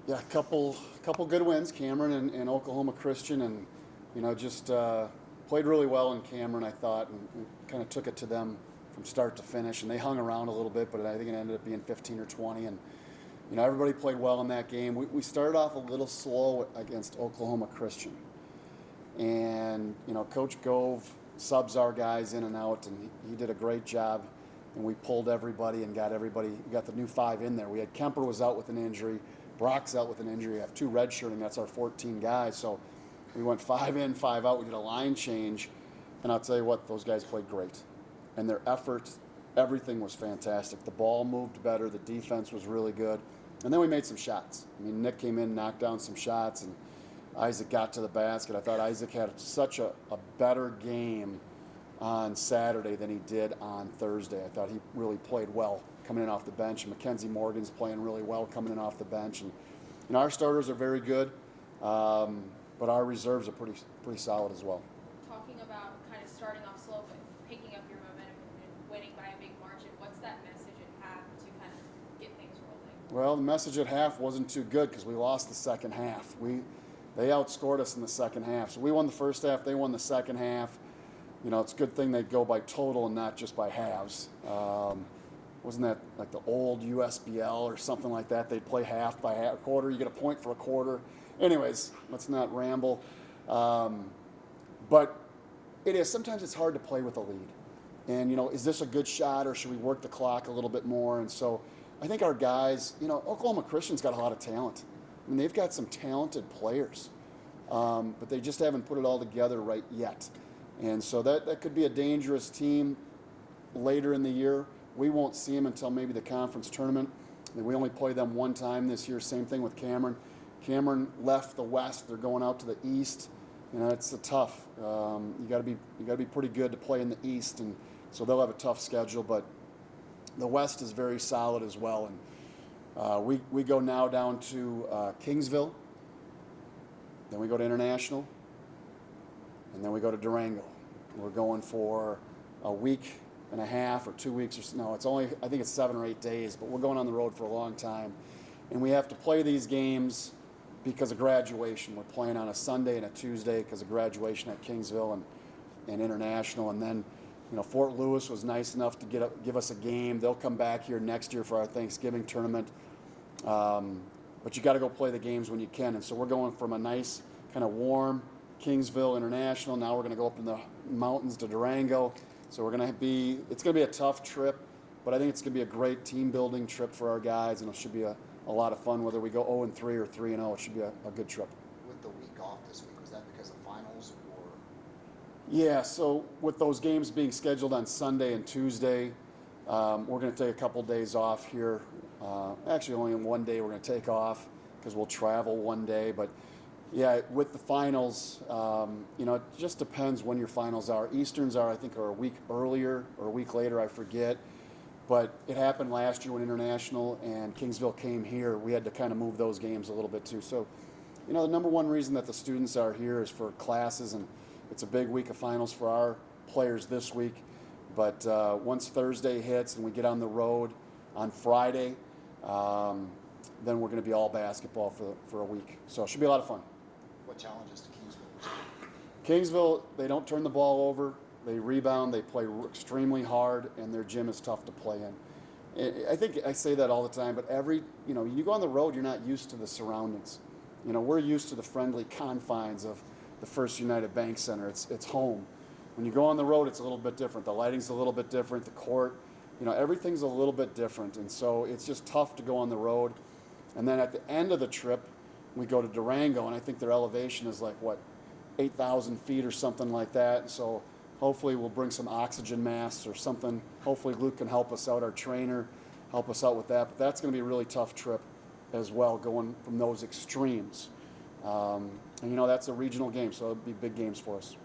Yeah, a couple good wins, Cameron and Oklahoma Christian, and just played really well in Cameron, I thought, and kind of took it to them from start to finish, and they hung around a little bit, but I think it ended up being 15 or 20, and everybody played well in that game. We started off a little slow against Oklahoma Christian, and Coach Gove subs our guys in and out, and he did a great job, and we pulled everybody and got everybody. We got the new five in there. We had Kemper was out with an injury. Brock's out with an injury. We have two redshirting. That's our 14 guys. So we went 5 in, 5 out. We did a line change. And I'll tell you what, those guys played great. And their effort, everything was fantastic. The ball moved better. The defense was really good. And then we made some shots. I mean, Nick came in, knocked down some shots, and Isaac got to the basket. I thought Isaac had such a better game on Saturday than he did on Thursday. I thought he really played well coming in off the bench. And Mackenzie Morgan's playing really well coming in off the bench. And our starters are very good, but our reserves are pretty solid as well. Talking about kind of starting off slow but picking up your momentum and winning by a big margin, what's that message at half to kind of get things rolling? Well, the message at half wasn't too good because we lost the second half. They outscored us in the second half. So we won the first half, they won the second half. It's a good thing they go by total and not just by halves. Wasn't that like the old USBL or something like that? They'd play half by half, quarter. You get a point for a quarter. Anyways, let's not ramble. But sometimes it's hard to play with a lead. And, is this a good shot or should we work the clock a little bit more? And so I think our guys, Oklahoma Christian's got a lot of talent. I mean, they've got some talented players, but they just haven't put it all together right yet. And so that could be a dangerous team later in the year. We won't see them until maybe the conference tournament. We only play them one time this year. Same thing with Cameron. Cameron left the West. They're going out to the East. It's a tough. You got to be pretty good to play in the East, and so they'll have a tough schedule. But the West is very solid as well. And we go now down to Kingsville. Then we go to International. And then we go to Durango. We're going for a week and a half or 2 weeks. It's only, I think it's 7 or 8 days, but we're going on the road for a long time. And we have to play these games because of graduation. We're playing on a Sunday and a Tuesday because of graduation at Kingsville and International. And then, Fort Lewis was nice enough to give us a game. They'll come back here next year for our Thanksgiving tournament. But you got to go play the games when you can. And so we're going from a nice kind of warm Kingsville International. Now we're going to go up in the mountains to Durango. So it's going to be a tough trip, but I think it's going to be a great team building trip for our guys, and it should be a lot of fun. Whether we go 0-3 or 3-0, it should be a good trip. With the week off this week, was that because of finals or? Yeah, so with those games being scheduled on Sunday and Tuesday, we're going to take a couple days off here. Actually, only in one day we're going to take off because we'll travel one day, but yeah, with the finals, it just depends when your finals are. Easterns are a week earlier or a week later, I forget. But it happened last year when International and Kingsville came here. We had to kind of move those games a little bit too. So, the number one reason that the students are here is for classes, and it's a big week of finals for our players this week. But once Thursday hits and we get on the road on Friday, then we're going to be all basketball for a week. So it should be a lot of fun. What challenges to Kingsville? Kingsville, they don't turn the ball over. They rebound. They play extremely hard, and their gym is tough to play in. I think I say that all the time, but you go on the road, you're not used to the surroundings. We're used to the friendly confines of the First United Bank Center. It's home. When you go on the road, it's a little bit different. The lighting's a little bit different. The court, everything's a little bit different, and so it's just tough to go on the road. And then at the end of the trip, we go to Durango, and I think their elevation is 8,000 feet or something like that. And so hopefully we'll bring some oxygen masks or something. Hopefully Luke can help us out, our trainer, help us out with that. But that's going to be a really tough trip as well, going from those extremes. And that's a regional game, so it'll be big games for us.